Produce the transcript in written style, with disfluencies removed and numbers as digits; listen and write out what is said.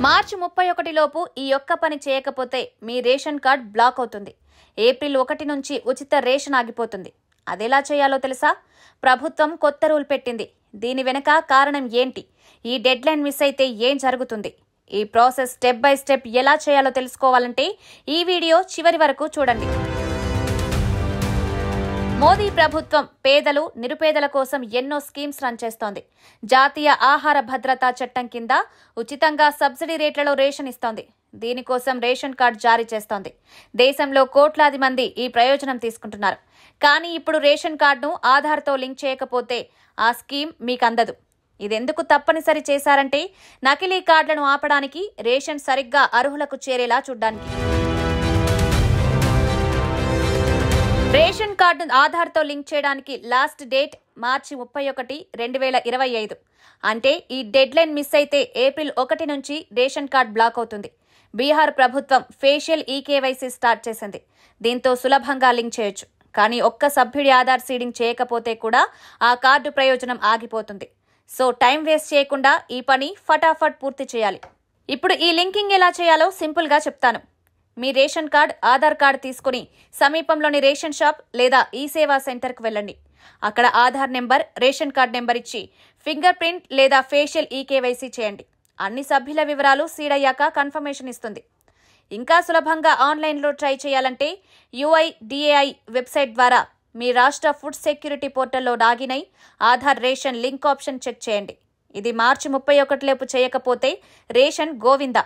మార్చి 31 లోపు ఈ ఒక్క పని చేయకపోతే మీ రేషన్ కార్డ్ బ్లాక్ అవుతుంది. ఏప్రిల్ 1 నుంచి ఉచిత రేషన్ ఆగిపోతుంది. అదెలా చేయాలో తెలుసా? ప్రభుత్వం కొత్త రూల్ పెట్టింది. దీని వెనక కారణం ఏంటి? ఈ డెడ్ లైన్ మిస్ అయితే ఏం జరుగుతుంది? ఈ ప్రాసెస్ స్టెప్ బై స్టెప్ ఎలా చేయాలో తెలుసుకోవాలంటే ఈ వీడియో చివరి వరకు చూడండి. మోదీ ప్రభుత్వం పేదలు, నిరుపేదల కోసం ఎన్నో స్కీమ్స్ రన్ చేస్తోంది. జాతీయ ఆహార భద్రతా చట్టం కింద ఉచితంగా సబ్సిడీ రేట్లలో రేషన్ ఇస్తోంది. దీనికోసం రేషన్ కార్డు జారీ చేస్తోంది. దేశంలో కోట్లాది మంది ఈ ప్రయోజనం తీసుకుంటున్నారు. కానీ ఇప్పుడు రేషన్ కార్డును ఆధార్తో లింక్ చేయకపోతే ఆ స్కీమ్ మీకు అందదు. ఇదెందుకు తప్పనిసరి చేశారంటే నకిలీ కార్డులను ఆపడానికి, రేషన్ సరిగ్గా అర్హులకు చేరేలా చూడ్డానికి. రేషన్ కార్డును ఆధార్తో లింక్ చేయడానికి లాస్ట్ డేట్ మార్చి 31, 2025. అంటే ఈ డెడ్ లైన్ మిస్ అయితే ఏప్రిల్ 1 నుంచి రేషన్ కార్డు బ్లాక్ అవుతుంది. బీహార్ ప్రభుత్వం ఫేషియల్ ఈకేవైసీ స్టార్ట్ చేసింది. దీంతో సులభంగా లింక్ చేయొచ్చు. కానీ ఒక్క సభ్యుడి ఆధార్ సీడింగ్ చేయకపోతే కూడా ఆ కార్డు ప్రయోజనం ఆగిపోతుంది. సో టైం వేస్ట్ చేయకుండా ఈ పని ఫటాఫట్ పూర్తి చేయాలి. ఇప్పుడు ఈ లింకింగ్ ఎలా చేయాలో సింపుల్గా చెప్తాను. మీ రేషన్ కార్డ్, ఆధార్ కార్డు తీసుకుని సమీపంలోని రేషన్ షాప్ లేదా ఈ సేవా సెంటర్కు వెళ్ళండి. అక్కడ Aadhaar number, ration card number ఇచ్చి ఫింగర్ ప్రింట్ లేదా ఫేషియల్ ఈకేవైసీ చేయండి. అన్ని సభ్యుల వివరాలు సీడ్ అయ్యాక కన్ఫర్మేషన్ ఇస్తుంది. ఇంకా సులభంగా ఆన్లైన్లో ట్రై చేయాలంటే UIDAI వెబ్సైట్ ద్వారా మీ రాష్ట్ర ఫుడ్ సెక్యూరిటీ పోర్టల్లో లాగిన్ అయి Aadhaar ration link option check చేయండి. ఇది మార్చి 31 లోపు చేయకపోతే రేషన్ గోవిందా.